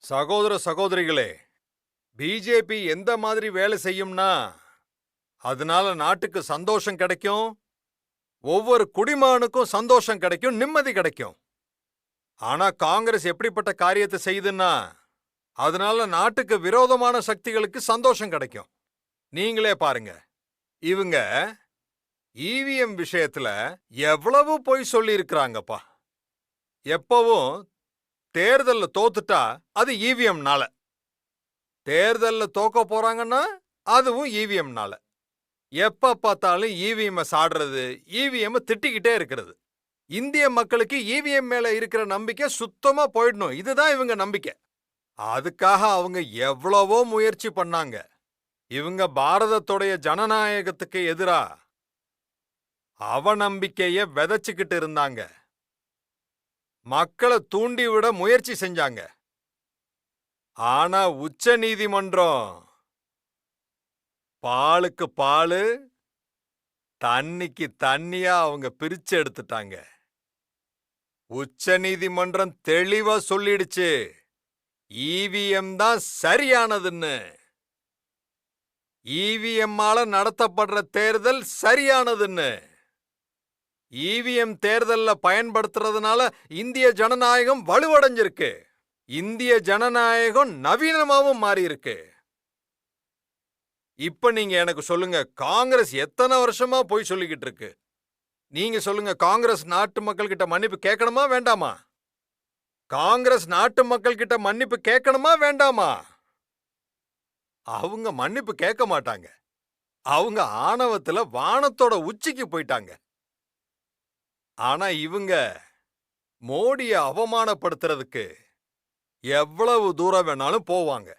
சகோதர சகோதரிகளே, பிஜேபி எந்த மாதிரி வேலை செய்யும்னா அதனால நாட்டுக்கு சந்தோஷம் கிடைக்கும், ஒவ்வொரு குடிமகனுக்கும் சந்தோஷம் கிடைக்கும், நிம்மதி கிடைக்கும். ஆனா காங்கிரஸ் எப்படிப்பட்ட காரியத்தை செய்யுதுன்னா அதனால நாட்டுக்கு விரோதமான சக்திகளுக்கு சந்தோஷம் கிடைக்கும். நீங்களே பாருங்க, இவங்க இவிஎம் விஷயத்துல எவ்வளவு பொய் சொல்லி இருக்கிறாங்கப்பா. எப்பவும் தேர்தல்ல தோத்துட்டா அது இவிஎம்னால, தேர்தல்ல தோக்க போறாங்கன்னா அதுவும் இவிஎம்னால. எப்ப பார்த்தாலும் இவிஎம் சாடுறது, இவிஎம் திட்டிக்கிட்டே இருக்கிறது. இந்திய மக்களுக்கு இவிஎம் மேல இருக்கிற நம்பிக்கை சுத்தமா போயிடணும், இதுதான் இவங்க நம்பிக்கை. அதுக்காக அவங்க எவ்வளவோ முயற்சி பண்ணாங்க. இவங்க பாரதத்துடைய ஜனநாயகத்துக்கு எதிரா அவநம்பிக்கைய விதைச்சுக்கிட்டு இருந்தாங்க. மக்களை தூண்டிவிட முயற்சி செஞ்சாங்க. ஆனா உச்ச நீதிமன்றம் பாலுக்கு பாலு, தண்ணிக்கு தண்ணியா அவங்க பிரிச்சு எடுத்துட்டாங்க. உச்ச நீதிமன்றம் தெளிவா சொல்லிடுச்சு, இவிஎம் தான் சரியானதுன்னு. இவிஎம்மால நடத்தப்படுற தேர்தல் சரியானதுன்னு. இவிஎம் தேர்தல்ல பயன்படுத்துறதுனால இந்திய ஜனநாயகம் வலுவடைஞ்சிருக்கு. இந்திய ஜனநாயகம் நவீனமாவும் மாறி இருக்கு. இப்ப நீங்க எனக்கு சொல்லுங்க, காங்கிரஸ் எத்தனை வருஷமா போய் சொல்லிக்கிட்டு இருக்கு? நீங்க சொல்லுங்க, காங்கிரஸ் நாட்டு மக்கள் கிட்ட மன்னிப்பு கேட்கணுமா வேண்டாமா? காங்கிரஸ் நாட்டு மக்கள் கிட்ட மன்னிப்பு கேட்கணுமா வேண்டாமா? அவங்க மன்னிப்பு கேட்க மாட்டாங்க. அவங்க ஆணவத்துல வானத்தோட உச்சிக்கு போயிட்டாங்க. ஆனா இவங்க மோடிய அவமானப்படுத்துறதுக்கு எவ்வளவு தூரம் வேணாலும் போவாங்க.